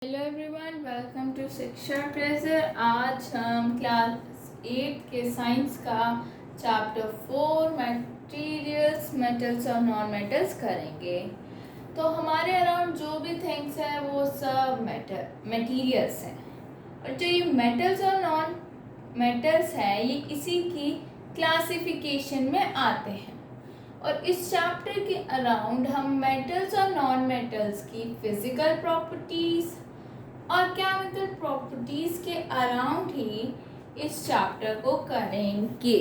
Hello everyone, welcome to शिक्षा treasure. आज हम क्लास 8 के साइंस का चैप्टर 4 मटेरियल्स, मेटल्स और नॉन मेटल्स करेंगे। तो हमारे अराउंड जो भी थिंग्स है वो सब मटेरियल्स हैं, और जो ये मेटल्स और नॉन मेटल्स है ये इसी की क्लासिफिकेशन में आते हैं। और इस चैप्टर के अराउंड हम मेटल्स और नॉन मेटल्स की फिजिकल प्रॉपर्टीज और केमिकल प्रॉपर्टीज के अराउंड ही इस चैप्टर को करेंगे।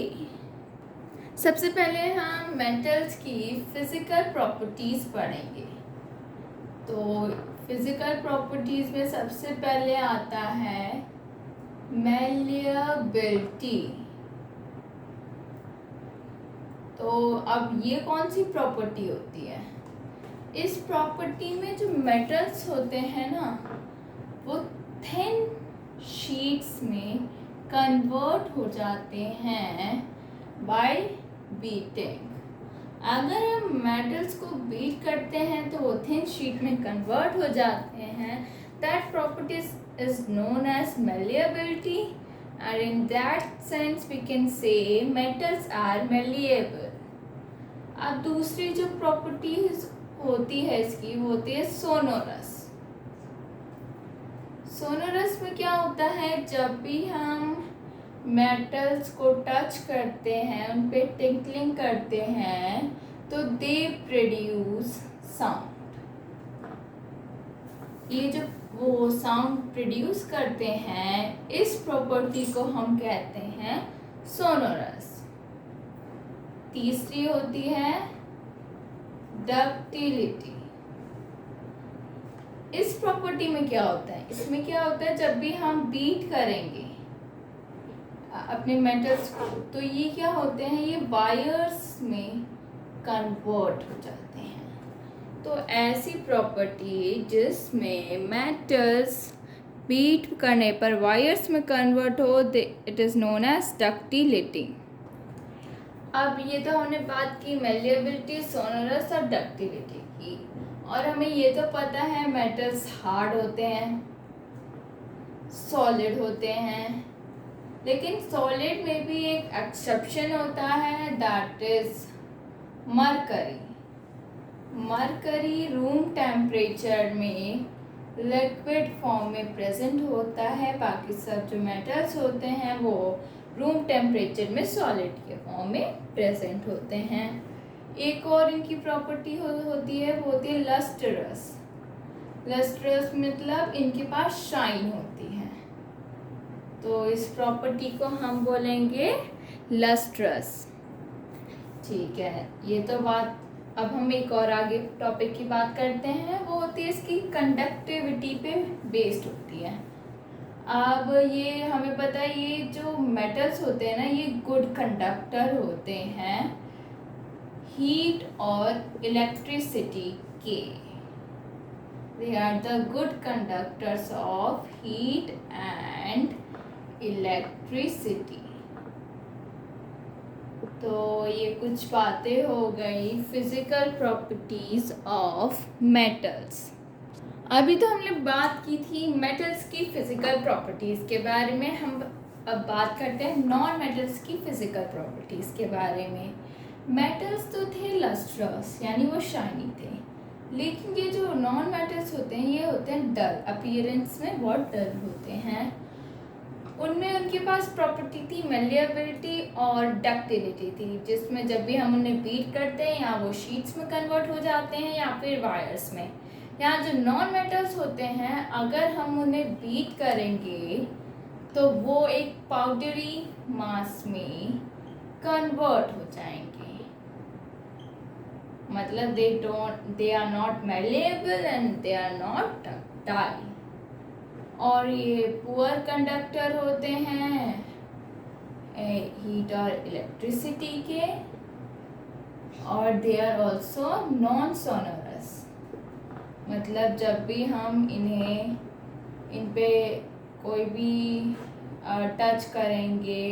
सबसे पहले हम मेटल्स की फिजिकल प्रॉपर्टीज पढ़ेंगे। तो फिजिकल प्रॉपर्टीज में सबसे पहले आता है मैलिएबिलिटी। तो अब ये कौन सी प्रॉपर्टी होती है? इस प्रॉपर्टी में जो मेटल्स होते हैं ना, वो थिन शीट्स में कन्वर्ट हो जाते हैं बाय बीटिंग। अगर हम मेटल्स को बीट करते हैं तो वो थिन शीट में कन्वर्ट हो जाते हैं। That property is known as malleability, and in that sense we can say metals are malleable. अब दूसरी जो प्रॉपर्टीज होती है इसकी, वो होती है सोनोरस। सोनोरस में क्या होता है, जब भी हम मेटल्स को टच करते हैं, उन पे टिंकलिंग करते हैं, तो दे प्रोड्यूस साउंड। ये जो वो साउंड प्रोड्यूस करते हैं, इस प्रॉपर्टी को हम कहते हैं सोनोरस। तीसरी होती है डक्टिलिटी। इस प्रॉपर्टी में क्या होता है, इसमें क्या होता है, जब भी हम बीट करेंगे अपने मेटल्स को, तो ये क्या होते हैं, ये वायर्स में कन्वर्ट हो जाते हैं। तो ऐसी प्रॉपर्टी जिसमें मेटल्स बीट करने पर वायर्स में कन्वर्ट हो, it is known as ductility. अब ये तो हमने बात की मैलिएबिलिटी, सोनोरस और डक्टिलिटी की, और हमें ये तो पता है मेटल्स हार्ड होते हैं, सॉलिड होते हैं। लेकिन सॉलिड में भी एक एक्सेप्शन होता है, that is mercury. Mercury room temperature में लिक्विड फॉर्म में प्रेजेंट होता है, बाकी सब जो मेटल्स होते हैं वो रूम टेम्परेचर में सॉलिड के फॉर्म में प्रेजेंट होते हैं। एक और इनकी प्रॉपर्टी होती है, वो होती है लस्ट्रस। लस्ट्रस मतलब इनके पास शाइन होती है, तो इस प्रॉपर्टी को हम बोलेंगे लस्ट्रस। ठीक है, ये तो बात। अब हम एक और आगे टॉपिक की बात करते हैं, वो होती है इसकी कंडक्टिविटी पे बेस्ड होती है। अब ये हमें पता है, ये जो मेटल्स होते हैं ना, ये गुड कंडक्टर होते हैं हीट और इलेक्ट्रिसिटी के। They are the good conductors of heat and electricity. तो ये कुछ बातें हो गई फिजिकल प्रॉपर्टीज ऑफ मेटल्स। अभी तो हमने बात की थी मेटल्स की फिजिकल प्रॉपर्टीज के बारे में। हम अब बात करते हैं नॉन मेटल्स की फिजिकल प्रॉपर्टीज के बारे में। मेटल्स तो थे लस्ट्रस, यानी वो शाइनी थे, लेकिन ये जो नॉन मेटल्स होते हैं ये होते हैं डल, अपीयरेंस में बहुत डल होते हैं। उनमें उनके पास प्रॉपर्टी थी मैलिएबिलिटी और डक्टिलिटी थी, जिसमें जब भी हम उन्हें बीट करते हैं या वो शीट्स में कन्वर्ट हो जाते हैं या फिर वायर्स में। यहाँ जो नॉन मेटल्स होते हैं, अगर हम उन्हें बीट करेंगे तो वो एक पाउडरी मास में कन्वर्ट हो जाएंगे। मतलब they are not malleable and they are not ductile. और ये पुअर कंडक्टर होते हैं हीट और इलेक्ट्रिसिटी के, और they are also non sonorous. मतलब जब भी हम इन पे कोई भी टच करेंगे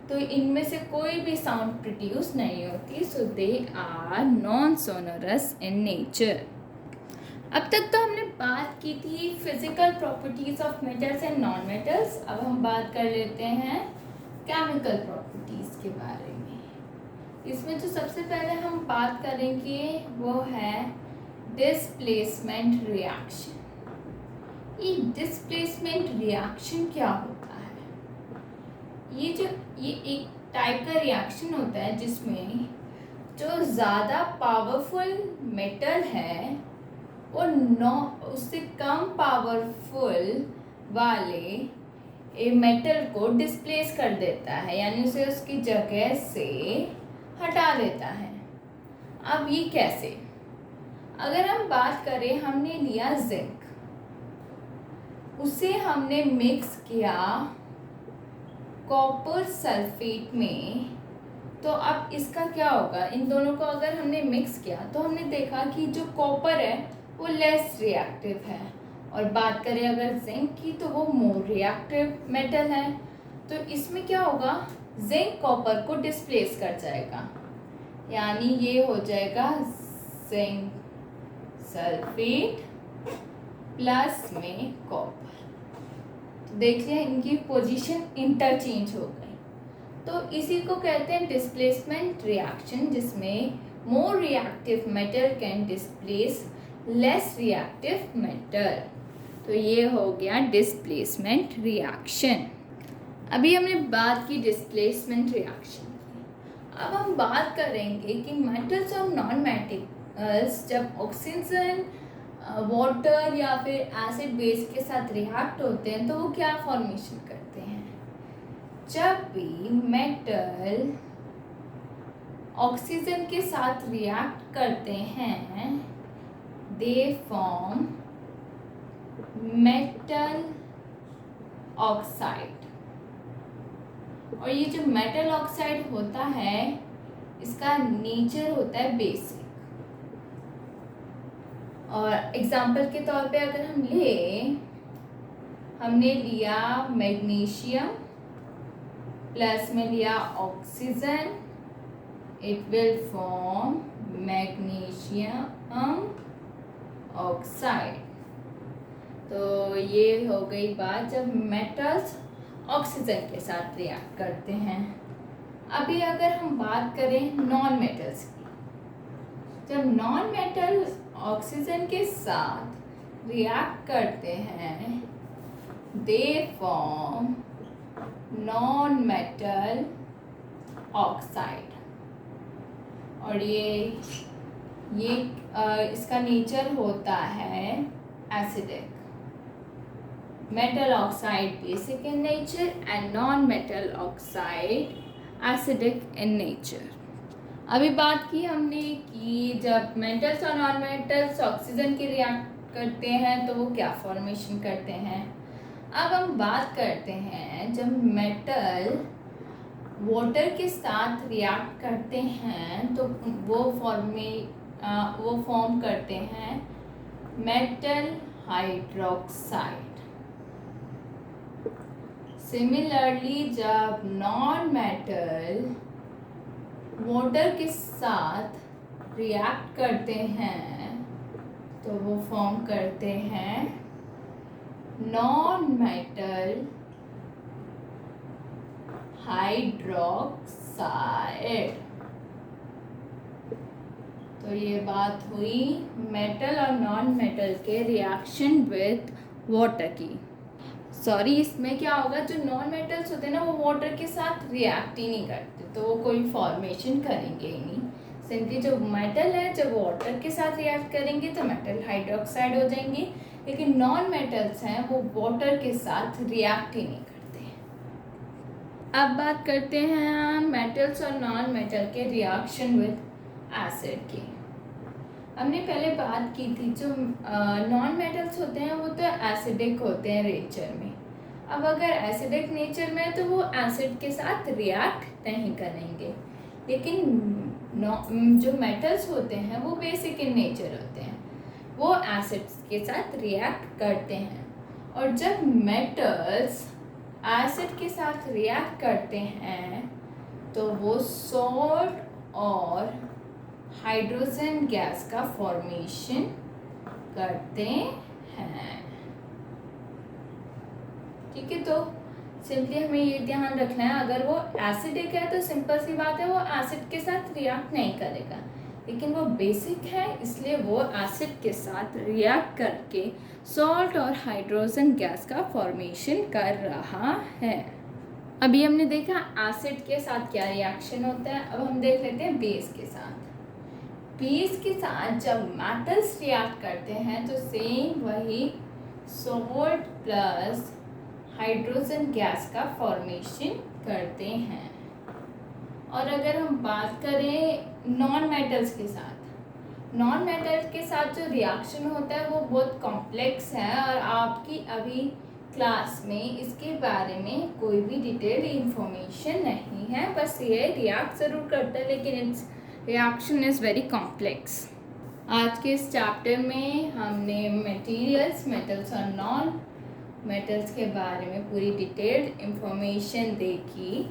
तो इनमें से कोई भी साउंड प्रोड्यूस नहीं होती, so they are non sonorous in nature. अब तक तो हमने बात की थी physical properties of metals and non metals. अब हम बात कर लेते हैं केमिकल प्रॉपर्टीज के बारे में। इसमें जो सबसे पहले हम बात करेंगे वो है डिस्प्लेसमेंट रिएक्शन। ये डिस्प्लेसमेंट रिएक्शन क्या होता है? ये एक टाइप का रिएक्शन होता है जिसमें जो ज़्यादा पावरफुल मेटल है वो उससे कम पावरफुल वाले मेटल को डिस्प्लेस कर देता है, यानी उसे उसकी जगह से हटा देता है। अब ये कैसे? अगर हम बात करें, हमने लिया जिंक, उसे हमने मिक्स किया कॉपर सल्फेट में, तो अब इसका क्या होगा? इन दोनों को अगर हमने मिक्स किया तो हमने देखा कि जो कॉपर है वो लेस रिएक्टिव है, और बात करें अगर जिंक की तो वो मोर रिएक्टिव मेटल है। तो इसमें क्या होगा? जिंक कॉपर को डिस्प्लेस कर जाएगा, यानी ये हो जाएगा जिंक सल्फेट प्लस में कॉपर। तो देखिए इनकी पोजीशन इंटरचेंज हो गई। तो इसी को कहते हैं डिस्प्लेसमेंट रिएक्शन, जिसमें more reactive metal can displace less reactive metal. तो ये हो गया डिस्प्लेसमेंट रिएक्शन। अभी हमने बात की डिस्प्लेसमेंट रिएक्शन की। अब हम बात करेंगे कि मेटल्स और नॉन मेटल्स जब ऑक्सीजन, वाटर या फिर एसिड बेस के साथ रिएक्ट होते हैं तो वो क्या फॉर्मेशन करते हैं? जब भी मेटल ऑक्सीजन के साथ रिएक्ट करते हैं, दे फॉर्म मेटल ऑक्साइड। और ये जो मेटल ऑक्साइड होता है इसका नेचर होता है बेसिक। और एग्जाम्पल के तौर पे अगर हम हमने लिया मैग्नीशियम प्लस में लिया oxygen, it will form magnesium oxide. तो ये हो गई बात जब मेटल्स ऑक्सीजन के साथ रिएक्ट करते हैं। अभी अगर हम बात करें नॉन मेटल्स की, जब नॉन मेटल ऑक्सीजन के साथ रिएक्ट करते हैं, they form non metal oxide. और ये इसका नेचर होता है acidic. Metal oxide basic in nature and non metal oxide acidic in nature. अभी बात की हमने कि जब मेटल्स और नॉन मेटल्स ऑक्सीजन के रिएक्ट करते हैं तो वो क्या फॉर्मेशन करते हैं। अब हम बात करते हैं जब मेटल वाटर के साथ रिएक्ट करते हैं तो वो फॉर्म करते हैं मेटल हाइड्रोक्साइड। सिमिलरली जब नॉन मेटल वाटर के साथ रिएक्ट करते हैं तो वो फॉर्म करते हैं नॉन मेटल हाइड्रोक्साइड। तो ये बात हुई मेटल और नॉन मेटल के रिएक्शन विद वाटर की। सॉरी, इसमें क्या होगा, जो नॉन मेटल्स होते हैं ना वो वाटर के साथ रिएक्ट ही नहीं करते, तो वो कोई फॉर्मेशन करेंगे ही नहीं। सिंपली जो मेटल है जब वाटर के साथ रिएक्ट करेंगे तो मेटल हाइड्रोक्साइड हो जाएंगे, लेकिन नॉन मेटल्स हैं वो वाटर के साथ रिएक्ट ही नहीं करते। अब बात करते हैं मेटल्स और नॉन मेटल के रिएक्शन विद एसिड की। हमने पहले बात की थी जो नॉन मेटल्स होते हैं वो तो एसिडिक होते हैं नेचर में। अब अगर एसिडिक नेचर में है तो वो एसिड के साथ रिएक्ट नहीं करेंगे, लेकिन जो मेटल्स होते हैं वो बेसिक इन नेचर होते हैं, वो एसिड्स के साथ रिएक्ट करते हैं। और जब मेटल्स एसिड के साथ रिएक्ट करते हैं तो वो सॉल्ट और हाइड्रोजन गैस का फॉर्मेशन करते हैं। ठीक है, तो सिंपली हमें ये ध्यान रखना है, अगर वो एसिडिक है तो सिंपल सी बात है वो एसिड के साथ रिएक्ट नहीं करेगा, लेकिन वो बेसिक है इसलिए वो एसिड के साथ रिएक्ट करके सॉल्ट और हाइड्रोजन गैस का फॉर्मेशन कर रहा है। अभी हमने देखा एसिड के साथ क्या रिएक्शन होता है, अब हम देख लेते हैं बेस के साथ। बेस के साथ जब मेटल्स रिएक्ट करते हैं तो सेम वही सॉल्ट प्लस हाइड्रोजन गैस का फॉर्मेशन करते हैं। और अगर हम बात करें नॉन मेटल्स के साथ, नॉन मेटल्स के साथ जो रिएक्शन होता है वो बहुत कॉम्प्लेक्स है और आपकी अभी क्लास में इसके बारे में कोई भी डिटेल इंफॉर्मेशन नहीं है, बस ये रिएक्ट ज़रूर करता है लेकिन it's reaction is very complex. आज के इस चैप्टर में हमने मटेरियल्स, मेटल्स और नॉन मेटल्स के बारे में पूरी डिटेल्ड इंफॉर्मेशन देखी।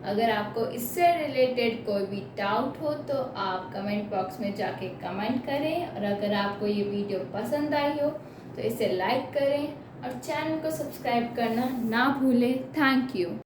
अगर आपको इससे रिलेटेड कोई भी डाउट हो तो आप कमेंट बॉक्स में जाके कमेंट करें, और अगर आपको ये वीडियो पसंद आई हो तो इसे लाइक करें और चैनल को सब्सक्राइब करना ना भूलें। Thank you.